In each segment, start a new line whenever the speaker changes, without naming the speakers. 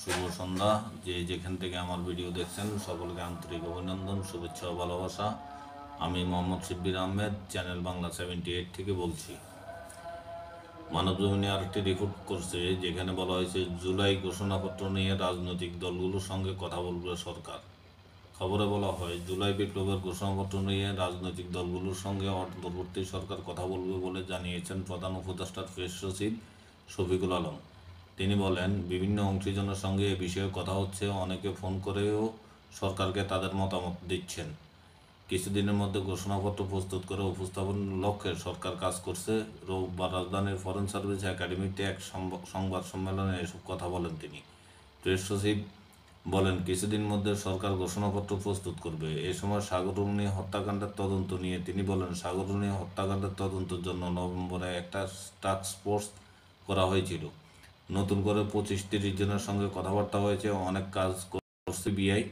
শুভ সন্ধ্যা। যে যেখান থেকে আমার ভিডিও দেখছেন সকলকে আন্তরিক অভিনন্দন, শুভেচ্ছা ও ভালোবাসা। আমি মোহাম্মদ শিব্বির আহমেদ, চ্যানেল বাংলা 78 থেকে বলছি। মানবজমিনে আরেকটি রিপোর্ট করছে, যেখানে বলা হয়েছে জুলাই ঘোষণাপত্র নিয়ে রাজনৈতিক দলগুলোর সঙ্গে কথা বলবে সরকার। খবরে বলা হয়, জুলাই বিপ্লবের ঘোষণাপত্র নিয়ে রাজনৈতিক দলগুলোর সঙ্গে অন্তর্বর্তী সরকার কথা বলবে বলে জানিয়েছেন প্রধান উপদেষ্টার প্রেস সচিব শফিকুল আলম। তিনি বলেন, বিভিন্ন অংশীজনের সঙ্গে এ বিষয়ে কথা হচ্ছে, অনেকে ফোন করেও সরকারকে তাদের মতামত দিচ্ছেন। কিছুদিনের মধ্যে ঘোষণাপত্র প্রস্তুত করে উপস্থাপনের লক্ষ্যে সরকার কাজ করছে। রোববার রাজধানীর ফরেন সার্ভিস একাডেমিতে এক সংবাদ সম্মেলনে এসব কথা বলেন তিনি। প্রেস সচিব বলেন, কিছুদিন মধ্যে সরকার ঘোষণাপত্র প্রস্তুত করবে। এ সময় সাগররুনি হত্যাকাণ্ডের তদন্ত নিয়ে তিনি বলেন, সাগররুনি হত্যাকাণ্ডের তদন্তের জন্য নভেম্বরে একটা টাস্ক ফোর্স করা হয়েছিল। নতুন করে 25-30 জনের সঙ্গে কথাবার্তা হয়েছে, অনেক কাজ করছে বিআই।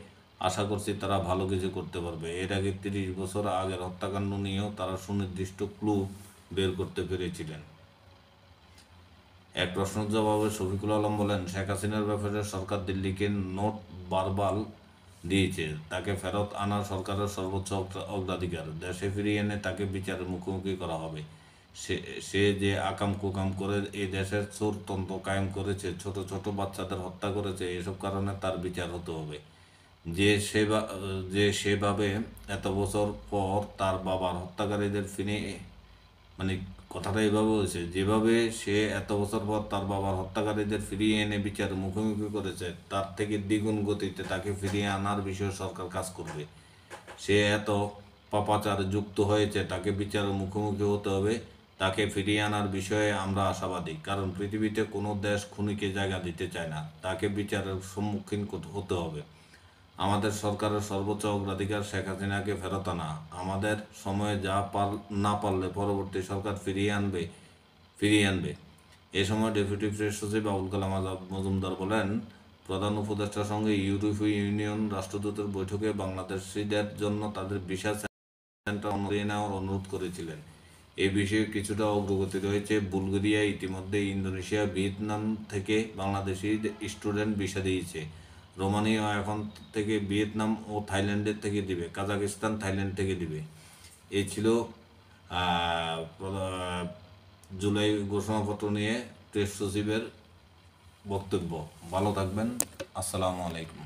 আশা করছি তারা ভালো কিছু করতে পারবে। এর আগে 30 বছর আগের হত্যাকাণ্ড নিয়েও তারা সুনির্দিষ্ট ক্লু বের করতে পেরেছিলেন। এক প্রশ্নের জবাবে শফিকুল আলম বলেন, শেখ হাসিনার ব্যাপারে সরকার দিল্লিকে নোট বারবার দিয়েছে। তাকে ফেরত আনা সরকারের সর্বোচ্চ অগ্রাধিকার। দেশে ফিরিয়ে এনে তাকে বিচারের মুখোমুখি করা হবে। সে যে আকাম কুকাম করে এই দেশের চোরতন্ত্র কায়েম করেছে, ছোট ছোট বাচ্চাদের হত্যা করেছে, এসব কারণে তার বিচার হতে হবে। সেভাবে এত বছর পর তার বাবার হত্যাকারীদের মানে কথাটা এভাবে হয়েছে, যেভাবে সে এত বছর পর তার বাবার হত্যাকারীদের ফিরিয়ে এনে বিচারের মুখোমুখি করেছে, তার থেকে দ্বিগুণ গতিতে তাকে ফিরিয়ে আনার বিষয়ে সরকার কাজ করবে। সে এত পাপাচারে যুক্ত হয়েছে, তাকে বিচারের মুখোমুখি হতে হবে। তাকে ফিরিয়ে আনার বিষয়ে আমরা আশাবাদী, কারণ পৃথিবীতে কোনো দেশ খুনিকে জায়গা দিতে চায় না। তাকে বিচারের সম্মুখীন হতে হবে। আমাদের সরকারের সর্বোচ্চ অগ্রাধিকার শেখ হাসিনাকে ফেরত আনা। আমাদের সময়ে না পারলে পরবর্তী সরকার ফিরিয়ে আনবে। এ সময় ডেপুটি প্রেস সচিব আবুল কালাম আজাদ মজুমদার বলেন, প্রধান উপদেষ্টার সঙ্গে ইউরোপীয় ইউনিয়ন রাষ্ট্রদূতের বৈঠকে বাংলাদেশিদের জন্য তাদের ভিসা সেন্টার অনুমতি নেওয়ার অনুরোধ করেছিলেন। এ বিষয়ে কিছুটা অগ্রগতি রয়েছে। বুলগেরিয়া ইতিমধ্যে ইন্দোনেশিয়া, ভিয়েতনাম থেকে বাংলাদেশি স্টুডেন্ট ভিসা দিয়েছে। রোমানিয়া এখন থেকে ভিয়েতনাম ও থাইল্যান্ডের থেকে দিবে। কাজাকিস্তান থাইল্যান্ড থেকে দিবে। এই ছিল জুলাই ঘোষণাপত্র নিয়ে প্রেস সচিবের বক্তব্য। ভালো থাকবেন। আসসালামু আলাইকুম।